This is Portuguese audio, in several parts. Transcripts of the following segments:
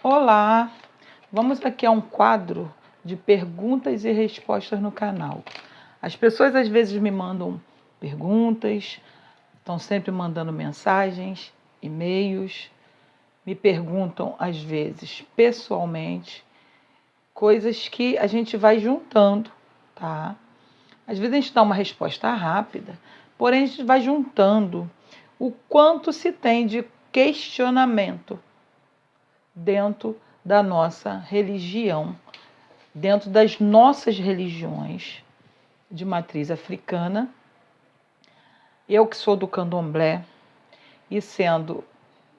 Olá! Vamos aqui a um quadro de perguntas e respostas no canal. As pessoas às vezes me mandam perguntas, estão sempre mandando mensagens, e-mails, me perguntam às vezes pessoalmente, coisas que a gente vai juntando, tá? Às vezes a gente dá uma resposta rápida, porém a gente vai juntando o quanto se tem de questionamento dentro da nossa religião, dentro das nossas religiões de matriz africana. Eu que sou do candomblé e sendo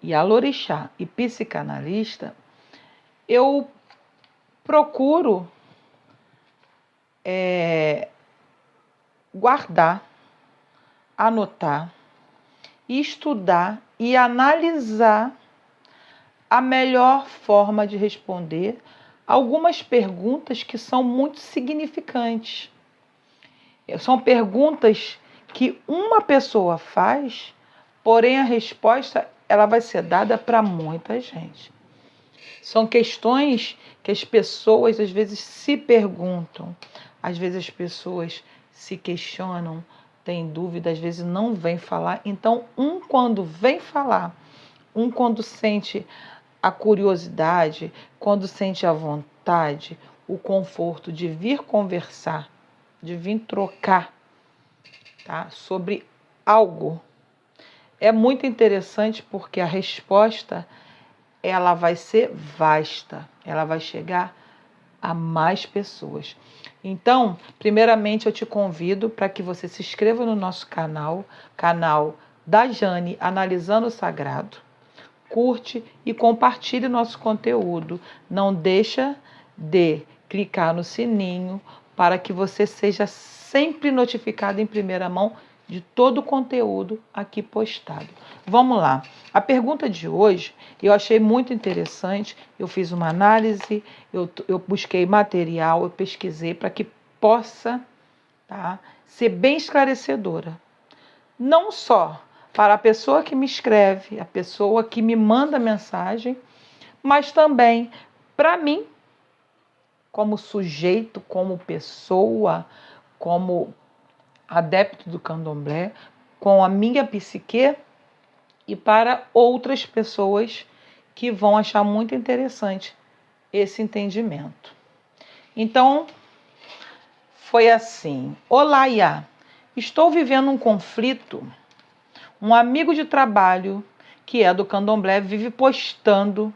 ialorixá e psicanalista, eu procuro guardar, anotar, estudar e analisar a melhor forma de responder algumas perguntas que são muito significantes. São perguntas que uma pessoa faz, porém a resposta ela vai ser dada para muita gente. São questões que as pessoas às vezes se perguntam, às vezes as pessoas se questionam, têm dúvida, às vezes não vem falar. Então, quando vem falar, quando sente a curiosidade, quando sente a vontade, o conforto de vir conversar, de vir trocar, tá, sobre algo, é muito interessante porque a resposta ela vai ser vasta, ela vai chegar a mais pessoas. Então, primeiramente eu te convido para que você se inscreva no nosso canal da Jane Analisando o Sagrado. Curte e compartilhe nosso conteúdo. Não deixa de clicar no sininho para que você seja sempre notificado em primeira mão de todo o conteúdo aqui postado. Vamos lá. A pergunta de hoje eu achei muito interessante. Eu fiz uma análise, eu busquei material, eu pesquisei para que possa, tá, ser bem esclarecedora. Não só para a pessoa que me escreve, a pessoa que me manda mensagem, mas também para mim, como sujeito, como pessoa, como adepto do candomblé, com a minha psique e para outras pessoas que vão achar muito interessante esse entendimento. Então, foi assim: olá, Iá, estou vivendo um conflito. Um amigo de trabalho, que é do candomblé, vive postando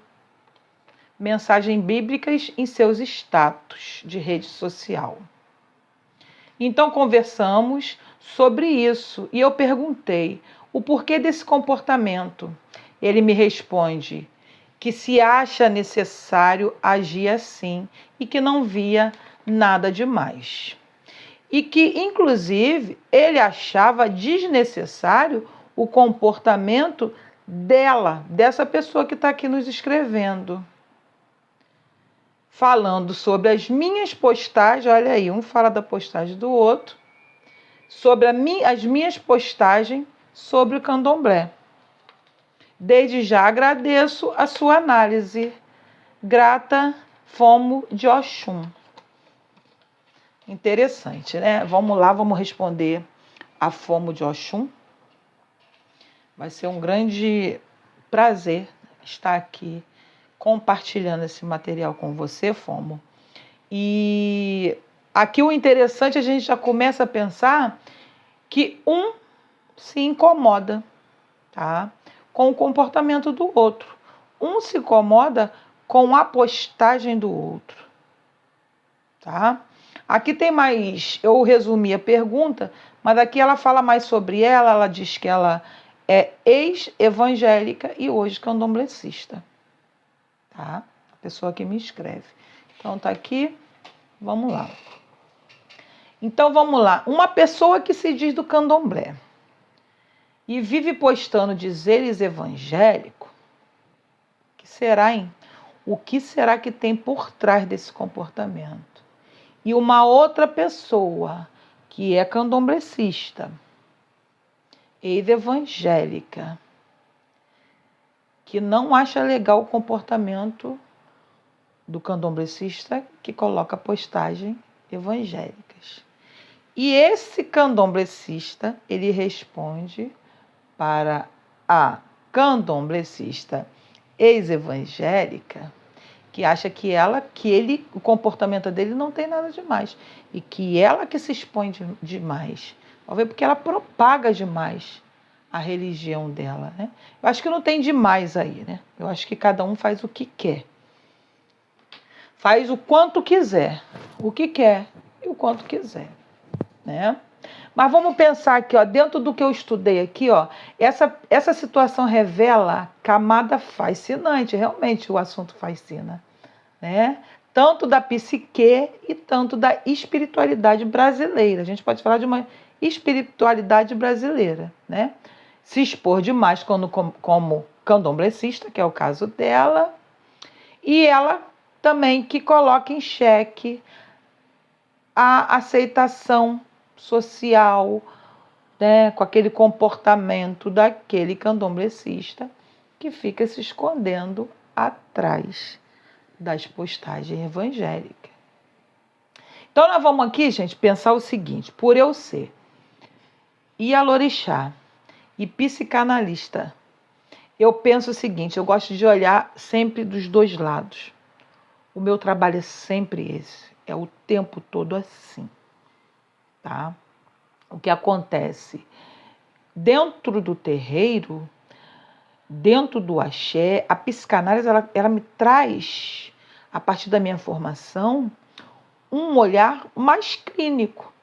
mensagens bíblicas em seus status de rede social. Então conversamos sobre isso e eu perguntei o porquê desse comportamento. Ele me responde que se acha necessário agir assim e que não via nada demais. E que, inclusive, ele achava desnecessário o comportamento dessa pessoa que está aqui nos escrevendo. Falando sobre as minhas postagens, olha aí, um fala da postagem do outro, sobre as minhas postagens sobre o candomblé. Desde já agradeço a sua análise. Grata, Fomo de Oxum. Interessante, né? Vamos lá, vamos responder a Fomo de Oxum. Vai ser um grande prazer estar aqui compartilhando esse material com você, Fomo. E aqui o interessante, a gente já começa a pensar que um se incomoda, tá, com o comportamento do outro. Um se incomoda com a postagem do outro, tá? Aqui tem mais, eu resumi a pergunta, mas aqui ela fala mais sobre ela diz que ela é ex-evangélica e hoje candomblessista, tá? A pessoa que me escreve. Então tá aqui, vamos lá. Então vamos lá. Uma pessoa que se diz do candomblé e vive postando dizeres evangélicos, que será, hein? O que será que tem por trás desse comportamento? E uma outra pessoa que é candomblessista, ex-evangélica, que não acha legal o comportamento do candomblessista que coloca postagem evangélicas. E esse candomblessista, ele responde para a candomblessista ex-evangélica, que acha que o comportamento dele não tem nada demais e que ela que se expõe demais. Talvez porque ela propaga demais a religião dela, né? Eu acho que não tem demais aí, né? Eu acho que cada um faz o que quer. Faz o quanto quiser, o que quer e o quanto quiser, né? Mas vamos pensar aqui, ó, dentro do que eu estudei aqui, ó, essa situação revela camada fascinante, realmente o assunto fascina, né? Tanto da psique e tanto da espiritualidade brasileira. A gente pode falar de uma espiritualidade brasileira, né? Se expor demais como candomblessista, que é o caso dela, e ela também que coloca em xeque a aceitação social, né, com aquele comportamento daquele candomblessista que fica se escondendo atrás das postagens evangélicas. Então nós vamos aqui, gente, pensar o seguinte: por eu ser ialorixá e psicanalista, eu penso o seguinte, eu gosto de olhar sempre dos dois lados. O meu trabalho é sempre esse, é o tempo todo assim, tá? O que acontece dentro do terreiro, dentro do axé, a psicanálise ela me traz, a partir da minha formação, um olhar mais clínico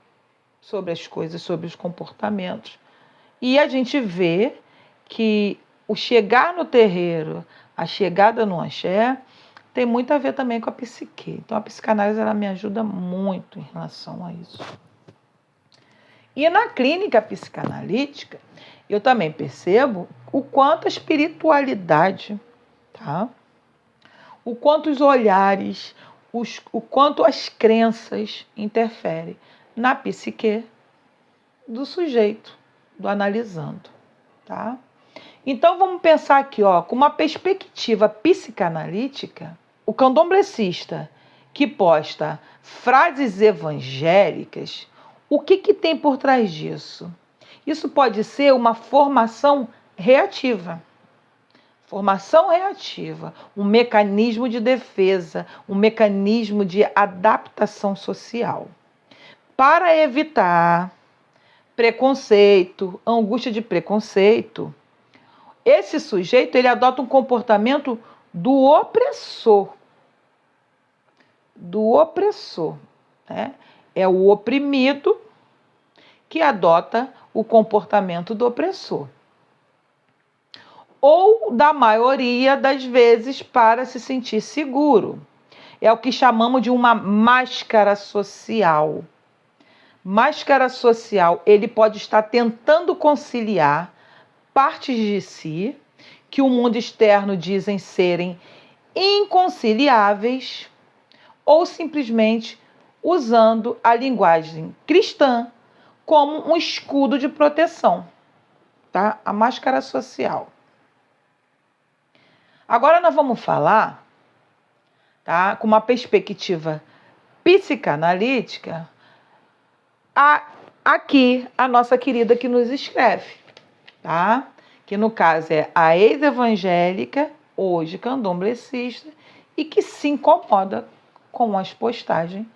sobre as coisas, sobre os comportamentos. E a gente vê que o chegar no terreiro, a chegada no axé, tem muito a ver também com a psique. Então a psicanálise ela me ajuda muito em relação a isso. E na clínica psicanalítica, eu também percebo o quanto a espiritualidade, tá? O quanto os olhares, o quanto as crenças interferem na psique do sujeito, do analisando, tá? Então vamos pensar aqui, ó, com uma perspectiva psicanalítica, o candomblessista que posta frases evangélicas, o que tem por trás disso? Isso pode ser uma formação reativa. Formação reativa, um mecanismo de defesa, um mecanismo de adaptação social. Para evitar preconceito, angústia de preconceito, esse sujeito ele adota um comportamento do opressor. Do opressor, né? É o oprimido que adota o comportamento do opressor. Ou da maioria das vezes para se sentir seguro. É o que chamamos de uma máscara social. Máscara social, ele pode estar tentando conciliar partes de si que o mundo externo dizem serem inconciliáveis ou simplesmente usando a linguagem cristã como um escudo de proteção, tá? A máscara social. Agora nós vamos falar, tá, com uma perspectiva psicanalítica, aqui a nossa querida que nos escreve, tá? Que no caso é a ex-evangélica, hoje candomblessista, e que se incomoda com as postagens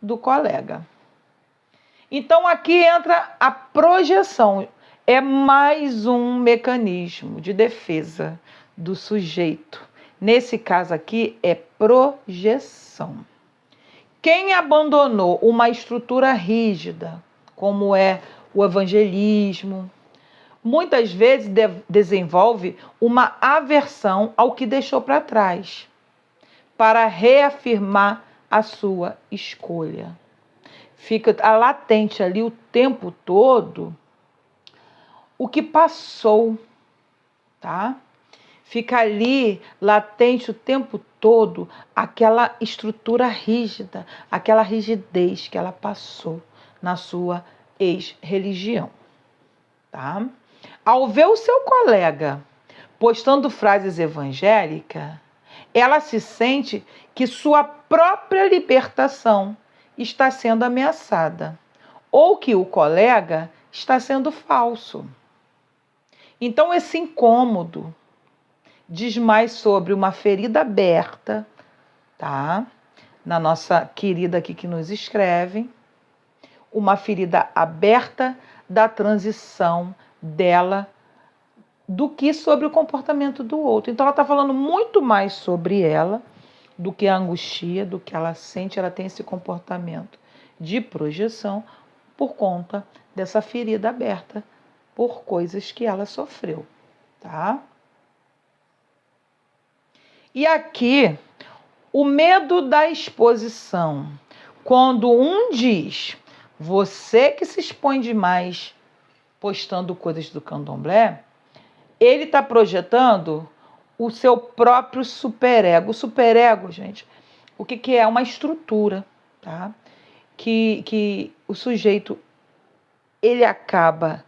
do colega. Então aqui entra a projeção, é mais um mecanismo de defesa do sujeito. Nesse caso aqui é projeção. Quem abandonou uma estrutura rígida, como é o evangelismo, muitas vezes desenvolve uma aversão ao que deixou para trás, para reafirmar a sua escolha. Fica latente ali o tempo todo o que passou, tá? Fica ali latente o tempo todo aquela estrutura rígida, aquela rigidez que ela passou na sua ex-religião, tá? Ao ver o seu colega postando frases evangélicas, ela se sente que sua própria libertação está sendo ameaçada, ou que o colega está sendo falso. Então, esse incômodo diz mais sobre uma ferida aberta, tá? Na nossa querida aqui que nos escreve, uma ferida aberta da transição dela do que sobre o comportamento do outro. Então, ela está falando muito mais sobre ela do que a angústia, do que ela sente. Ela tem esse comportamento de projeção por conta dessa ferida aberta por coisas que ela sofreu, tá? E aqui, o medo da exposição. Quando um diz, você que se expõe demais postando coisas do candomblé, ele está projetando o seu próprio superego. O superego, gente, o que é? Uma estrutura, tá? Que o sujeito, ele acaba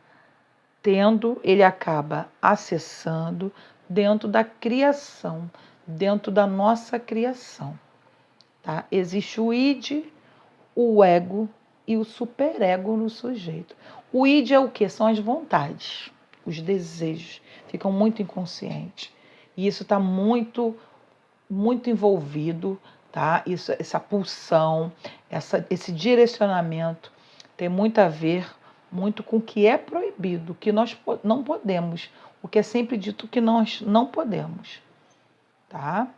ele acaba acessando dentro da criação, dentro da nossa criação, tá? Existe o id, o ego e o superego no sujeito. O id é o quê? São as vontades, os desejos, ficam muito inconscientes. E isso está muito envolvido, tá? Essa pulsão, esse direcionamento tem muito a ver muito com o que é proibido, o que nós não podemos, o que é sempre dito que nós não podemos, tá?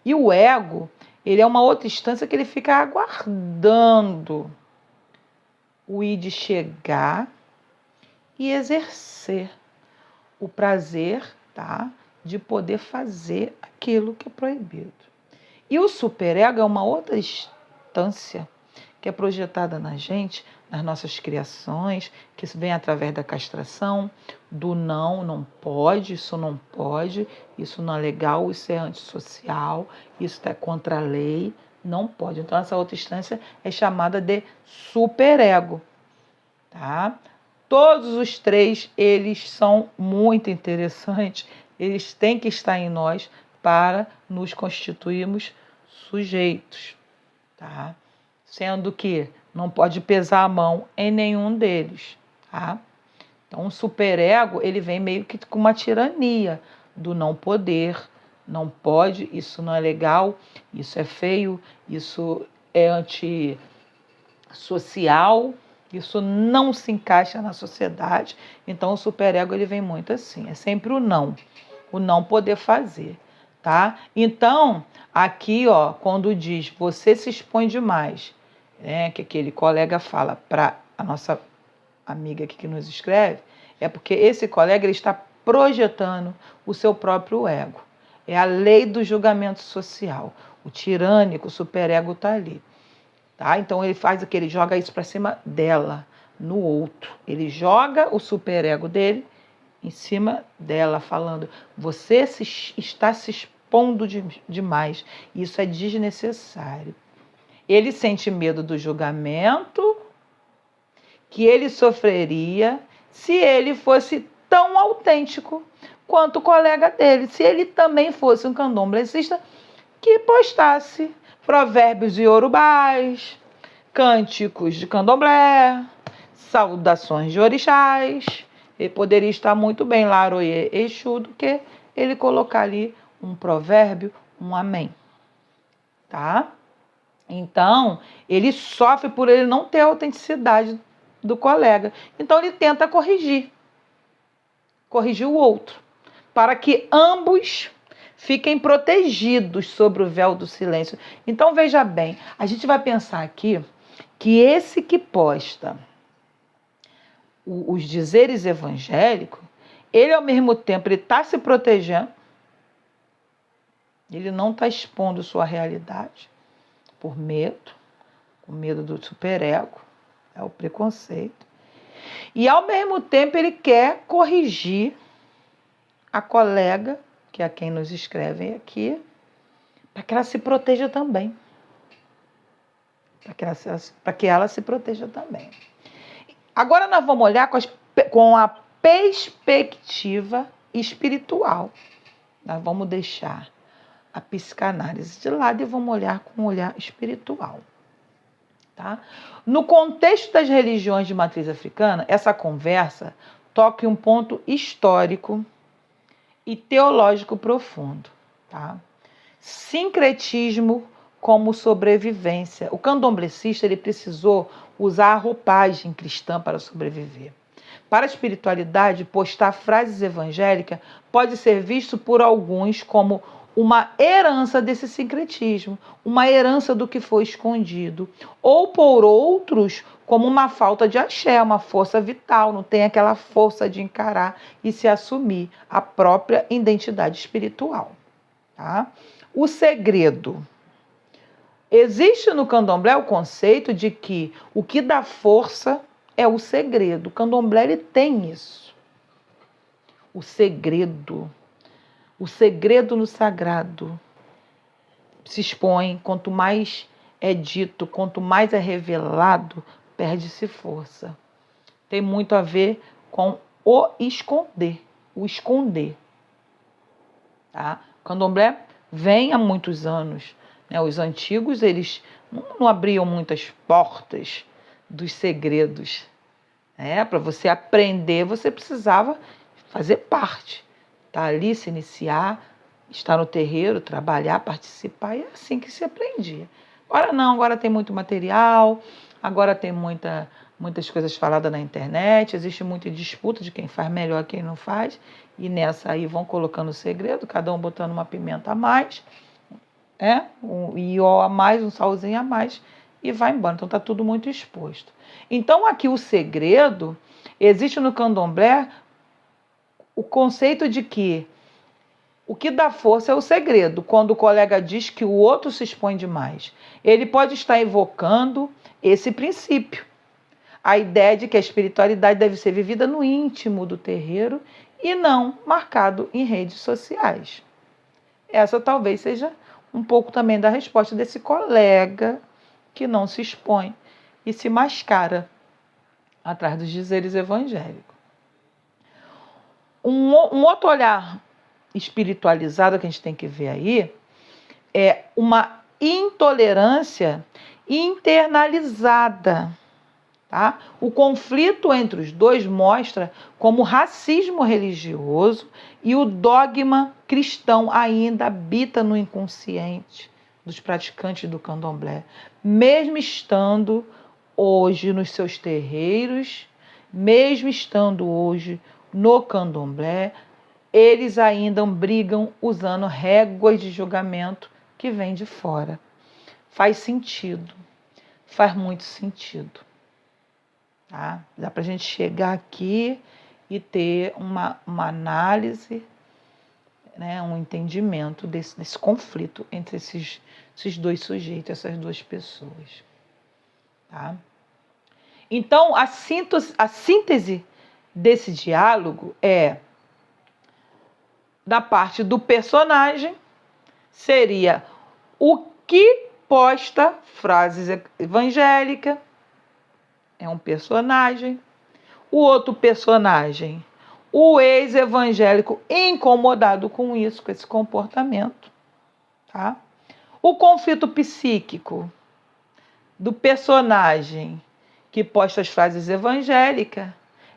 E o ego, ele é uma outra instância que ele fica aguardando o id chegar e exercer o prazer, tá? De poder fazer aquilo que é proibido. E o superego é uma outra instância que é projetada na gente, nas nossas criações, que vem através da castração, do não pode, isso não é legal, isso é antissocial, isso é contra a lei, não pode. Então, essa outra instância é chamada de superego, tá? Todos os três, eles são muito interessantes, eles têm que estar em nós para nos constituirmos sujeitos, tá? Sendo que não pode pesar a mão em nenhum deles, tá? Então, o superego, ele vem meio que com uma tirania do não poder, não pode, isso não é legal, isso é feio, isso é antissocial, isso não se encaixa na sociedade. Então, o superego, ele vem muito assim, é sempre o não poder fazer, tá? Então, aqui, ó, quando diz, você se expõe demais, né, que aquele colega fala para a nossa amiga aqui que nos escreve, é porque esse colega, ele está projetando o seu próprio ego. É a lei do julgamento social. O tirânico, o superego está ali. Tá? Então, ele faz o que? Ele joga isso para cima dela, no outro. Ele joga o superego dele em cima dela, falando, você está se expondo demais. Isso é desnecessário. Ele sente medo do julgamento que ele sofreria se ele fosse tão autêntico quanto o colega dele. Se ele também fosse um candomblessista que postasse provérbios iorubás, cânticos de candomblé, saudações de orixás, ele poderia estar muito bem lá, Aroie Exu, do que ele colocar ali um provérbio, um amém. Tá? Então, ele sofre por ele não ter a autenticidade do colega. Então, ele tenta corrigir o outro, para que ambos fiquem protegidos sobre o véu do silêncio. Então, veja bem, a gente vai pensar aqui que esse que posta os dizeres evangélicos, ele ao mesmo tempo ele está se protegendo, ele não está expondo sua realidade por medo, com medo do superego, é o preconceito. E ao mesmo tempo ele quer corrigir a colega, que é quem nos escreve aqui, para que ela se proteja também. Para que ela se proteja também. Agora nós vamos olhar com a perspectiva espiritual. Nós vamos deixar a psicanálise de lado e vamos olhar com um olhar espiritual. Tá? No contexto das religiões de matriz africana, essa conversa toca em um ponto histórico e teológico profundo. Tá? Sincretismo como sobrevivência. O candomblecista ele precisou usar a roupagem cristã para sobreviver. Para a espiritualidade, postar frases evangélicas pode ser visto por alguns como uma herança desse sincretismo, uma herança do que foi escondido, ou por outros como uma falta de axé, uma força vital, não tem aquela força de encarar e se assumir a própria identidade espiritual. Tá? O segredo. Existe no candomblé o conceito de que o que dá força é o segredo. O candomblé ele tem isso. O segredo no sagrado se expõe. Quanto mais é dito, quanto mais é revelado, perde-se força. Tem muito a ver com o esconder. Tá? O candomblé vem há muitos anos. Né? Os antigos eles não abriam muitas portas dos segredos. Para você aprender, você precisava fazer parte. Tá ali, se iniciar, estar no terreiro, trabalhar, participar, e é assim que se aprendia. Agora não, agora tem muito material, agora tem muitas coisas faladas na internet, existe muita disputa de quem faz melhor e quem não faz, e nessa aí vão colocando segredo, cada um botando uma pimenta a mais, um ió a mais, um salzinho a mais, e vai embora. Então está tudo muito exposto. Então aqui o segredo, existe no candomblé o conceito de que o que dá força é o segredo. Quando o colega diz que o outro se expõe demais, ele pode estar evocando esse princípio. A ideia de que a espiritualidade deve ser vivida no íntimo do terreiro e não marcado em redes sociais. Essa talvez seja um pouco também da resposta desse colega que não se expõe e se mascara atrás dos dizeres evangélicos. Um outro olhar espiritualizado que a gente tem que ver aí é uma intolerância internalizada. Tá? O conflito entre os dois mostra como o racismo religioso e o dogma cristão ainda habita no inconsciente dos praticantes do candomblé, mesmo estando hoje nos seus terreiros, mesmo estando hoje no candomblé, eles ainda brigam usando réguas de julgamento que vêm de fora. Faz sentido, faz muito sentido. Tá? Dá para a gente chegar aqui e ter uma análise, né, um entendimento desse conflito entre esses dois sujeitos, essas duas pessoas. Tá? Então, a síntese desse diálogo é, da parte do personagem, seria o que posta frases evangélicas, é um personagem. O outro personagem, o ex-evangélico incomodado com isso, com esse comportamento. Tá? O conflito psíquico do personagem que posta as frases evangélicas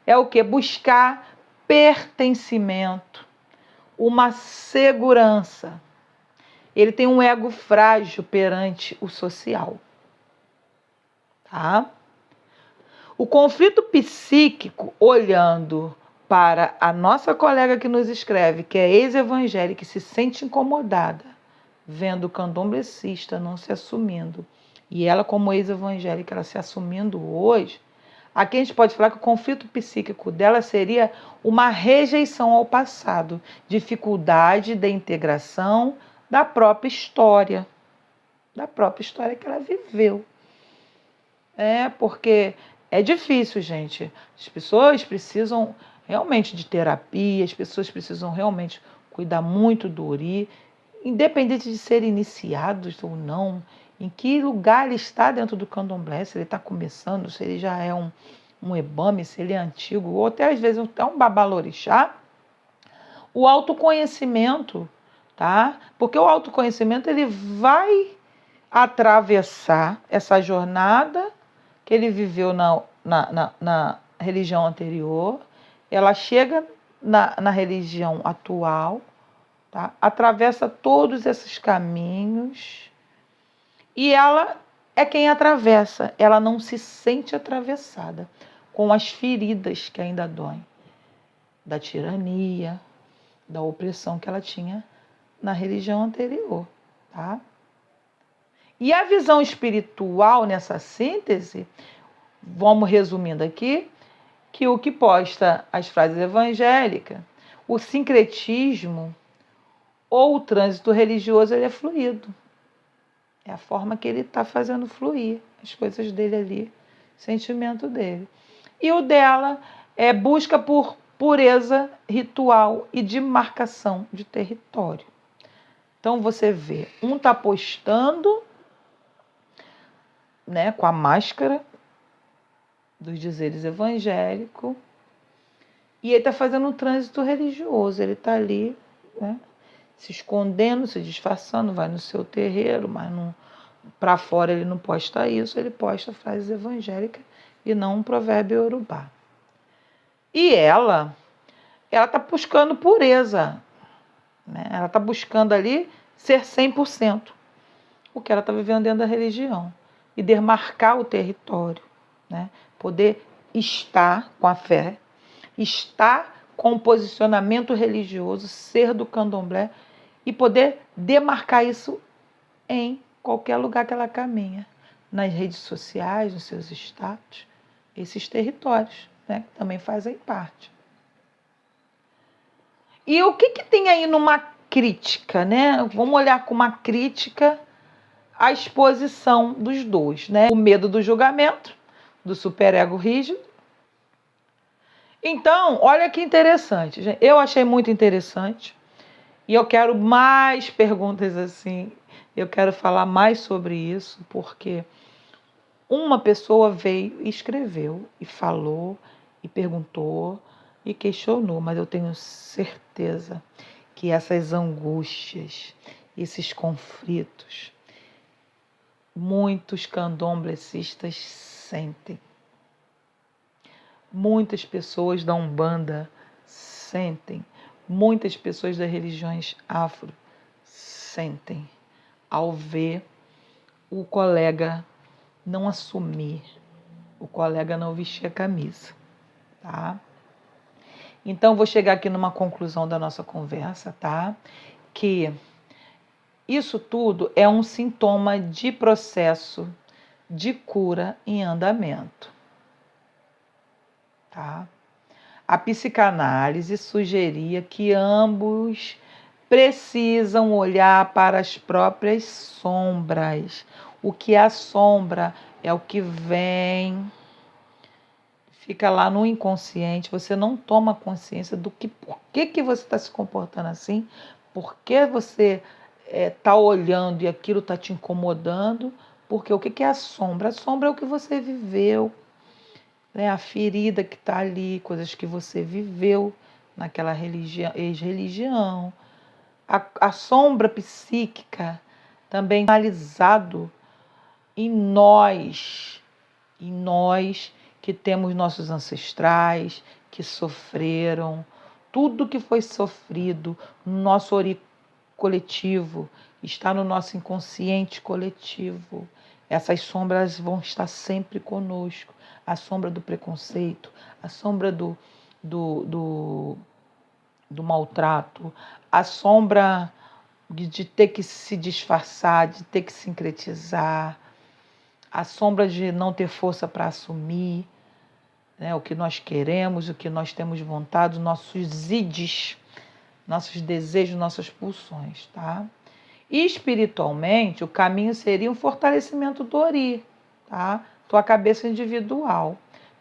é o que? Buscar pertencimento, uma segurança. Ele tem um ego frágil perante o social. Tá? O conflito psíquico, olhando para a nossa colega que nos escreve, que é ex-evangélica, que se sente incomodada, vendo o candomblecista não se assumindo, e ela como ex-evangélica, ela se assumindo hoje, aqui a gente pode falar que o conflito psíquico dela seria uma rejeição ao passado, dificuldade de integração da própria história que ela viveu. Porque é difícil, gente. As pessoas precisam realmente de terapia, as pessoas precisam realmente cuidar muito do Ori, independente de serem iniciados ou não, em que lugar ele está dentro do candomblé, se ele está começando, se ele já é um ebame, se ele é antigo, ou até às vezes um babalorixá. O autoconhecimento tá? Porque o autoconhecimento ele vai atravessar essa jornada que ele viveu na religião anterior, ela chega na religião atual, tá? Atravessa todos esses caminhos e ela é quem atravessa, ela não se sente atravessada com as feridas que ainda doem, da tirania, da opressão que ela tinha na religião anterior, tá? E a visão espiritual nessa síntese, vamos resumindo aqui, que o que posta as frases evangélicas, o sincretismo ou o trânsito religioso, ele é fluido. É a forma que ele está fazendo fluir as coisas dele ali, o sentimento dele. E o dela é busca por pureza ritual e demarcação de território. Então você vê, um está postando, né, com a máscara dos dizeres evangélicos, e ele está fazendo um trânsito religioso. Ele está ali, né, se escondendo, se disfarçando, vai no seu terreiro, mas para fora ele não posta isso, ele posta frases evangélicas e não um provérbio iorubá. E ela está buscando pureza, né? Ela está buscando ali ser 100%, o que ela está vivendo dentro da religião, e demarcar o território, né? Poder estar com a fé, estar com o posicionamento religioso, ser do candomblé, e poder demarcar isso em qualquer lugar que ela caminha, nas redes sociais, nos seus status, esses territórios, né, que também fazem parte. E o que tem aí numa crítica, né? Vamos olhar com uma crítica a exposição dos dois, né? O medo do julgamento, do superego rígido. Então, olha que interessante, gente. Eu achei muito interessante e eu quero mais perguntas assim. Eu quero falar mais sobre isso, porque uma pessoa veio e escreveu, e falou, e perguntou, e questionou, mas eu tenho certeza que essas angústias, esses conflitos, muitos candomblecistas sentem. Muitas pessoas da Umbanda sentem. Muitas pessoas das religiões afro sentem ao ver o colega não assumir, o colega não vestir a camisa, tá? Então, vou chegar aqui numa conclusão da nossa conversa, tá? Que isso tudo é um sintoma de processo de cura em andamento, tá? A psicanálise sugeria que ambos precisam olhar para as próprias sombras. O que é a sombra é o que vem, fica lá no inconsciente, você não toma consciência do que, por que você está se comportando assim, por que você está olhando e aquilo está te incomodando, porque o que é a sombra? A sombra é o que você viveu, né? A ferida que está ali, coisas que você viveu naquela religião, ex-religião. A sombra psíquica também analisado em nós que temos nossos ancestrais, que sofreram, tudo que foi sofrido no nosso ori coletivo, está no nosso inconsciente coletivo. Essas sombras vão estar sempre conosco. A sombra do preconceito, a sombra do maltrato, a sombra de ter que se disfarçar, de ter que sincretizar, a sombra de não ter força para assumir, né, o que nós queremos, o que nós temos vontade, os nossos ides, nossos desejos, nossas pulsões, tá? E espiritualmente, o caminho seria um fortalecimento do Ori, tá? Tua cabeça individual,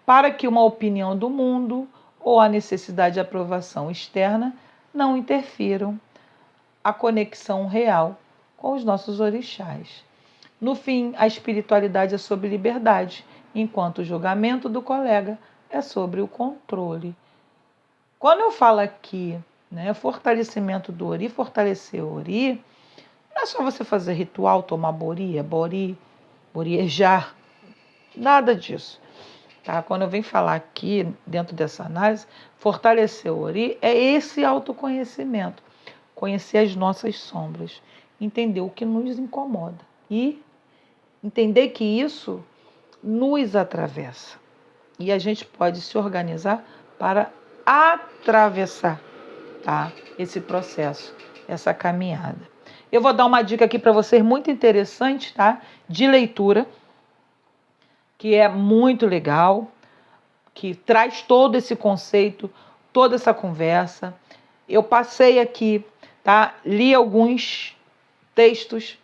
para que uma opinião do mundo ou a necessidade de aprovação externa não interfiram a conexão real com os nossos orixás. No fim, a espiritualidade é sobre liberdade, enquanto o julgamento do colega é sobre o controle. Quando eu falo aqui né? Fortalecimento do Ori, fortalecer o Ori, não é só você fazer ritual, tomar bori, boriejar, nada disso. Tá? Quando eu venho falar aqui, dentro dessa análise, fortalecer o Ori é esse autoconhecimento, conhecer as nossas sombras, entender o que nos incomoda e entender que isso nos atravessa. E a gente pode se organizar para atravessar, tá? Esse processo, essa caminhada. Eu vou dar uma dica aqui para vocês muito interessante, tá? De leitura, que é muito legal, que traz todo esse conceito, toda essa conversa. Eu passei aqui, tá? Li alguns textos,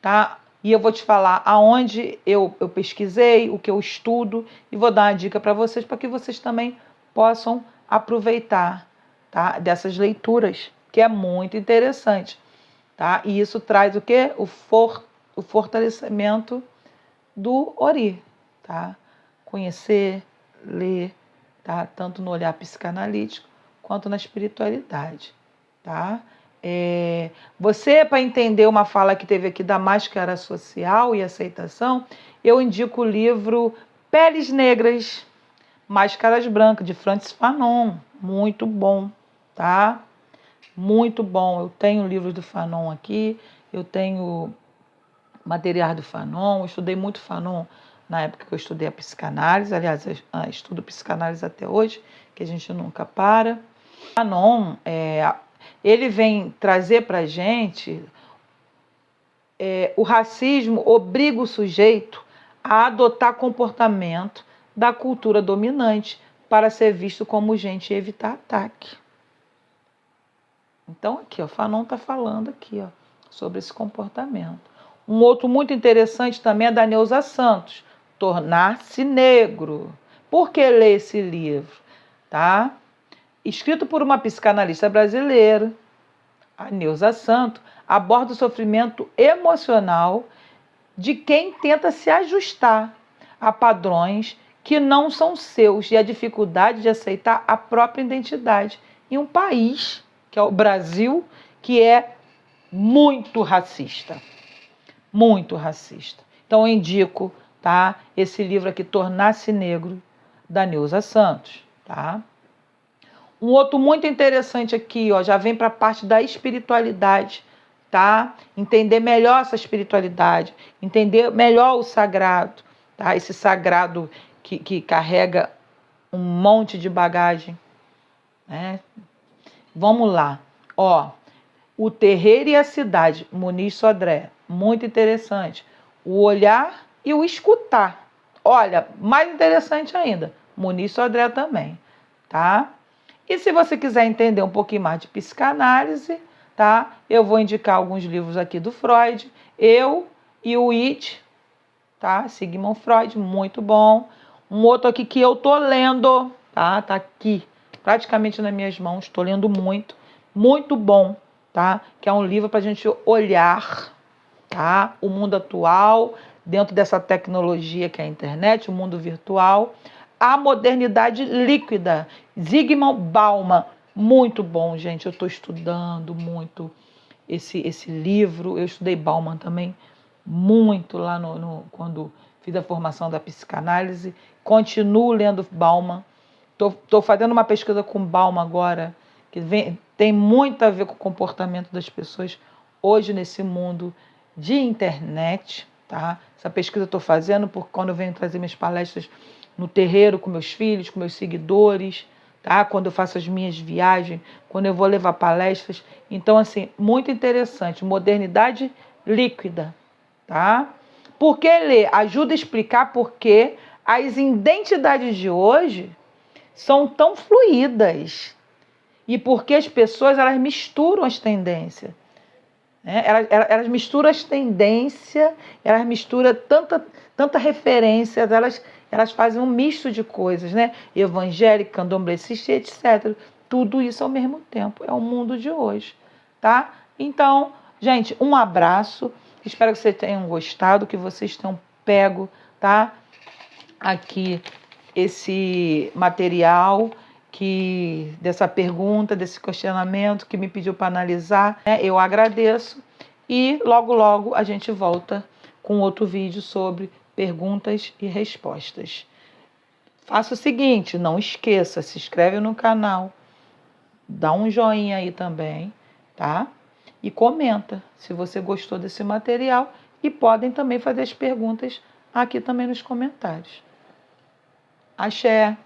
tá? E eu vou te falar aonde eu pesquisei, o que eu estudo, e vou dar uma dica para vocês, para que vocês também possam aproveitar, tá? Dessas leituras, que é muito interessante, tá? E isso traz o quê? O fortalecimento do Ori, tá? Conhecer, ler, tá? Tanto no olhar psicanalítico quanto na espiritualidade, tá? Você, para entender uma fala que teve aqui da máscara social e aceitação, eu indico o livro Peles Negras, Máscaras Brancas, de Francis Fanon. Muito bom, tá? Muito bom. Eu tenho livros do Fanon aqui, eu tenho materiais do Fanon, eu estudei muito Fanon na época que eu estudei a psicanálise, aliás, eu estudo psicanálise até hoje, que a gente nunca para. Fanon, ele vem trazer para a gente o racismo obriga o sujeito a adotar comportamento da cultura dominante para ser visto como gente e evitar ataque. Então aqui, ó, Fanon está falando aqui, ó, sobre esse comportamento. Um outro muito interessante também é da Neuza Santos, Tornar-se Negro. Por que ler esse livro? Tá? Escrito por uma psicanalista brasileira, a Neuza Santos, aborda o sofrimento emocional de quem tenta se ajustar a padrões que não são seus e a dificuldade de aceitar a própria identidade em um país, que é o Brasil, que é muito racista. Muito racista. Então eu indico, tá, esse livro aqui, Tornar-se Negro, da Neuza Santos, tá? Um outro muito interessante aqui, ó, já vem para a parte da espiritualidade, tá? Entender melhor essa espiritualidade, entender melhor o sagrado, tá? Esse sagrado que carrega um monte de bagagem, né? Vamos lá, ó. O Terreiro e a Cidade, Muniz Sodré, muito interessante. O olhar e o escutar. Olha, mais interessante ainda, Muniz Sodré também, tá? E se você quiser entender um pouquinho mais de psicanálise, tá? Eu vou indicar alguns livros aqui do Freud, Eu e o It, tá? Sigmund Freud, muito bom. Um outro aqui que eu tô lendo, tá? Tá aqui, praticamente nas minhas mãos, estou lendo muito bom, tá? Que é um livro para a gente olhar, tá? O mundo atual, dentro dessa tecnologia que é a internet, o mundo virtual. A Modernidade Líquida, Zygmunt Bauman, muito bom, gente. Eu estou estudando muito esse livro. Eu estudei Bauman também muito lá quando fiz a formação da psicanálise. Continuo lendo Bauman. Estou fazendo uma pesquisa com Bauman agora, que tem muito a ver com o comportamento das pessoas hoje nesse mundo de internet, tá? Essa pesquisa eu estou fazendo porque quando eu venho trazer minhas palestras no terreiro com meus filhos, com meus seguidores, tá? Quando eu faço as minhas viagens, quando eu vou levar palestras. Então, assim, muito interessante. Modernidade líquida, tá? Por que ler? Ajuda a explicar por que as identidades de hoje são tão fluídas e por que as pessoas elas misturam as tendências. Né? Elas misturam as tendências, elas misturam tanta referência, elas fazem um misto de coisas, né? Evangélica, candomblessista, etc. Tudo isso ao mesmo tempo. É o mundo de hoje, tá? Então, gente, um abraço. Espero que vocês tenham gostado, que vocês tenham pego, tá? Aqui esse material dessa pergunta, desse questionamento que me pediu para analisar, né? Eu agradeço e logo logo a gente volta com outro vídeo sobre perguntas e respostas. Faça o seguinte, não esqueça, se inscreve no canal, dá um joinha aí também, tá? E comenta se você gostou desse material e podem também fazer as perguntas aqui também nos comentários. Axé!